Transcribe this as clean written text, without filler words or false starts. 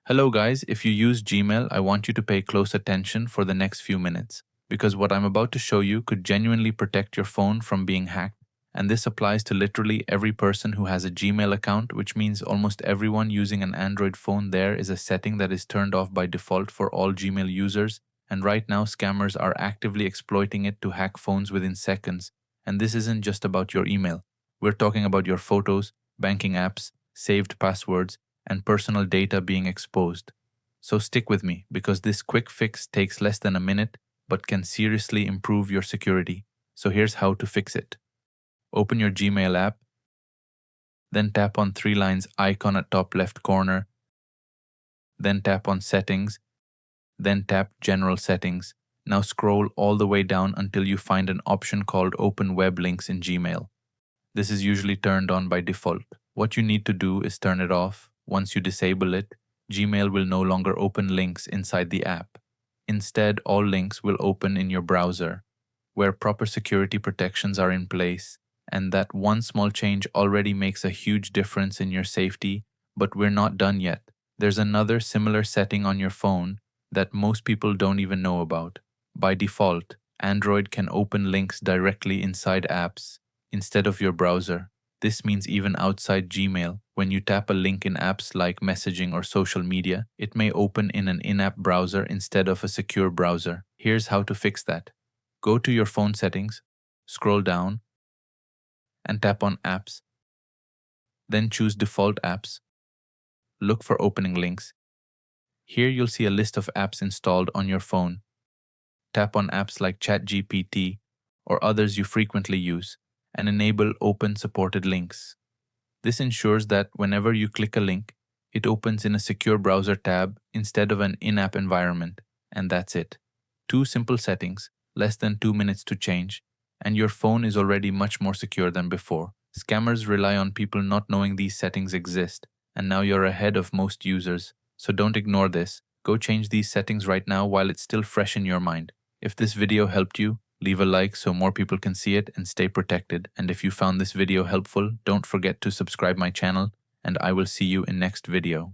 Hello guys, if you use Gmail, I want you to pay close attention for the next few minutes, because what I'm about to show you could genuinely protect your phone from being hacked, and this applies to literally every person who has a Gmail account, which means almost everyone using an Android phone. There is a setting that is turned off by default for all Gmail users, and right now scammers are actively exploiting it to hack phones within seconds. And this isn't just about your email. We're talking about your photos, banking apps, saved passwords, and personal data being exposed. So stick with me because this quick fix takes less than a minute but can seriously improve your security. So here's how to fix it. Open your Gmail app, then tap on three lines icon at top left corner, then tap on Settings, then tap General Settings. Now scroll all the way down until you find an option called Open Web Links in Gmail. This is usually turned on by default. What you need to do is turn it off. Once you disable it, Gmail will no longer open links inside the app. Instead, all links will open in your browser, where proper security protections are in place, and that one small change already makes a huge difference in your safety. But we're not done yet. There's another similar setting on your phone that most people don't even know about. By default, Android can open links directly inside apps instead of your browser. This means even outside Gmail, when you tap a link in apps like messaging or social media, it may open in an in-app browser instead of a secure browser. Here's how to fix that. Go to your phone settings, scroll down, and tap on Apps. Then choose Default Apps. Look for opening links. Here you'll see a list of apps installed on your phone. Tap on apps like ChatGPT or others you frequently use, and enable Open Supported Links. This ensures that whenever you click a link, it opens in a secure browser tab instead of an in-app environment, and that's it. Two simple settings, less than 2 minutes to change, and your phone is already much more secure than before. Scammers rely on people not knowing these settings exist, and now you're ahead of most users. So don't ignore this. Go change these settings right now while it's still fresh in your mind. If this video helped you, leave a like so more people can see it and stay protected. And if you found this video helpful, don't forget to subscribe my channel, and I will see you in next video.